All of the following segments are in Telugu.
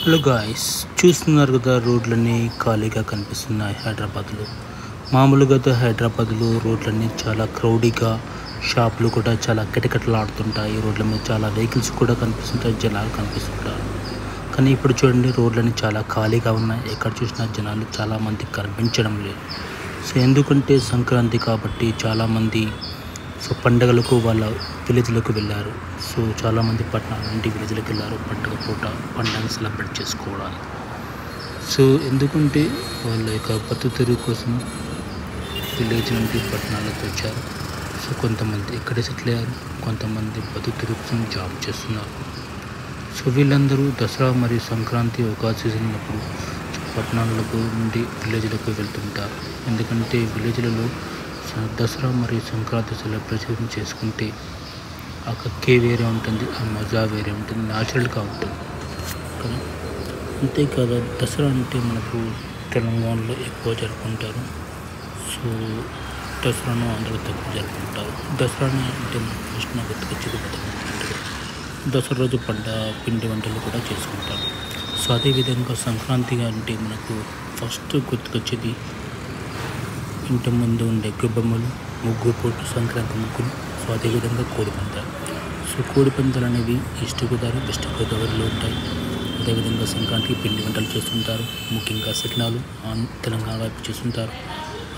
హలో గాయ్స్, చూస్తున్నారు కదా, రోడ్లన్నీ ఖాళీగా కనిపిస్తున్నాయి హైదరాబాద్లో. మామూలుగా అయితే హైదరాబాద్లో రోడ్లన్నీ చాలా క్రౌడీగా, షాపులు కూడా చాలా కిటకిటలాడుతుంటాయి. రోడ్ల మీద చాలా వెహికల్స్ కూడా కనిపిస్తుంటాయి, జనాలు కనిపిస్తుంటారు. కానీ ఇప్పుడు చూడండి, రోడ్లన్నీ చాలా ఖాళీగా ఉన్నాయి. ఎక్కడ చూసినా జనాలు చాలామంది కనిపించడం లేదు. సో ఎందుకంటే సంక్రాంతి కాబట్టి చాలామంది పండుగలకు వాళ్ళ విలేజ్లకు వెళ్ళారు. సో చాలామంది పట్టణాల నుండి విలేజ్లకు వెళ్ళారు పండుగ పూట పండుగ సెలబ్రేట్ చేసుకోవడానికి. సో ఎందుకంటే వాళ్ళ యొక్క బతుకుతెరువు కోసం విలేజ్ నుండి పట్టణాలకు వచ్చారు. సో కొంతమంది ఇక్కడే సెటిల్ అయ్యారు, కొంతమంది బతుకుతెరువు కోసం జాబ్ చేస్తున్నారు. సో వీళ్ళందరూ దసరా మరియు సంక్రాంతి ఒక సీజన్ ఉన్నప్పుడు పట్టణాలకు నుండి విలేజ్లకు వెళ్తుంటారు. ఎందుకంటే విలేజ్లలో దసరా మరియు సంక్రాంతి సెలబ్రేషన్ చేసుకుంటే ఆ కక్కే వేరే ఉంటుంది, ఆ మజా వేరే ఉంటుంది, న్యాచురల్గా ఉంటుంది కదా. అంతేకాదు, దసరా అంటే మనకు తెలంగాణలో ఎక్కువ జరుపుకుంటారు. సో దసరాను అందరూ తక్కువ జరుపుకుంటారు. దసరా అంటే మనకు ఫస్ట్ గుర్తుకొచ్చేది పండుగ. దసరా రోజు పిండి వంటలు కూడా చేసుకుంటారు. సో అదేవిధంగా సంక్రాంతి అంటే మనకు ఫస్ట్ గుర్తుకొచ్చేది ఇంటి ముందు ఉండే గొబ్బెమ్మలు, ముగ్గు పోటు, సంక్రాంతి ముగ్గులు. సో అదేవిధంగా కోడిపందాలు. సో కోడిపందాలు అనేవి ఈస్ట్ గోదావరి, వెస్ట్ గోదావరిలో ఉంటాయి. అదేవిధంగా సంక్రాంతికి పిండి వంటలు చేస్తుంటారు, ముఖ్యంగా సకినాలు తెలంగాణ వైపు చేస్తుంటారు.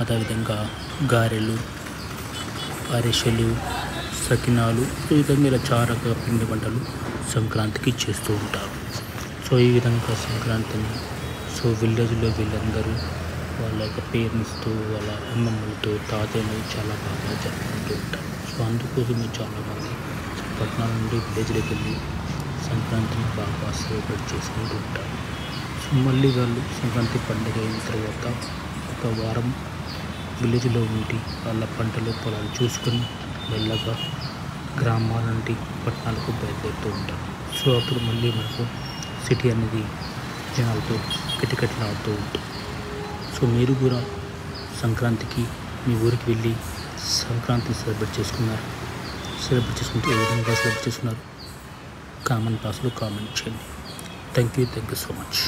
అదేవిధంగా గారెలు, అరిసెలు, సకినాలు, ఈ విధంగా ఇలా చాలా రకాల పిండి వంటలు సంక్రాంతికి చేస్తూ ఉంటారు. సో ఈ విధంగా సంక్రాంతిని విలేజ్లో వీళ్ళందరూ వాళ్ళ యొక్క పేరెంట్స్తో, వాళ్ళ అమ్మమ్మలతో, తాతయ్యలు చాలా బాగా జరుపుకుంటూ ఉంటారు. సో అందుకోసమే చాలామంది పట్టణాల నుండి విలేజ్లోకి వెళ్ళి సంక్రాంతిని బాగా సెలబ్రేట్ చేసుకుంటూ ఉంటారు. సో మళ్ళీ వాళ్ళు సంక్రాంతి పండుగ అయిన తర్వాత ఒక వారం విలేజ్లో ఉండి వాళ్ళ పంటలు పొలాలు చూసుకొని మెల్లగా గ్రామాల నుండి పట్టణాలకు బయలుదేరుతూ ఉంటారు. సో అప్పుడు మళ్ళీ మనకు సిటీ అనేది జనాలతో కిటకిటలాడుతూ ఉంటుంది. సో మీరు కూడా సంక్రాంతికి మీ ఊరికి వెళ్ళి సంక్రాంతిని సెలబ్రేట్ చేసుకుంటే ఏ విధంగా సెలబ్రేట్ చేసుకున్నారు కామెంట్ బాక్స్లో కామెంట్ చేయండి. Thank you so much.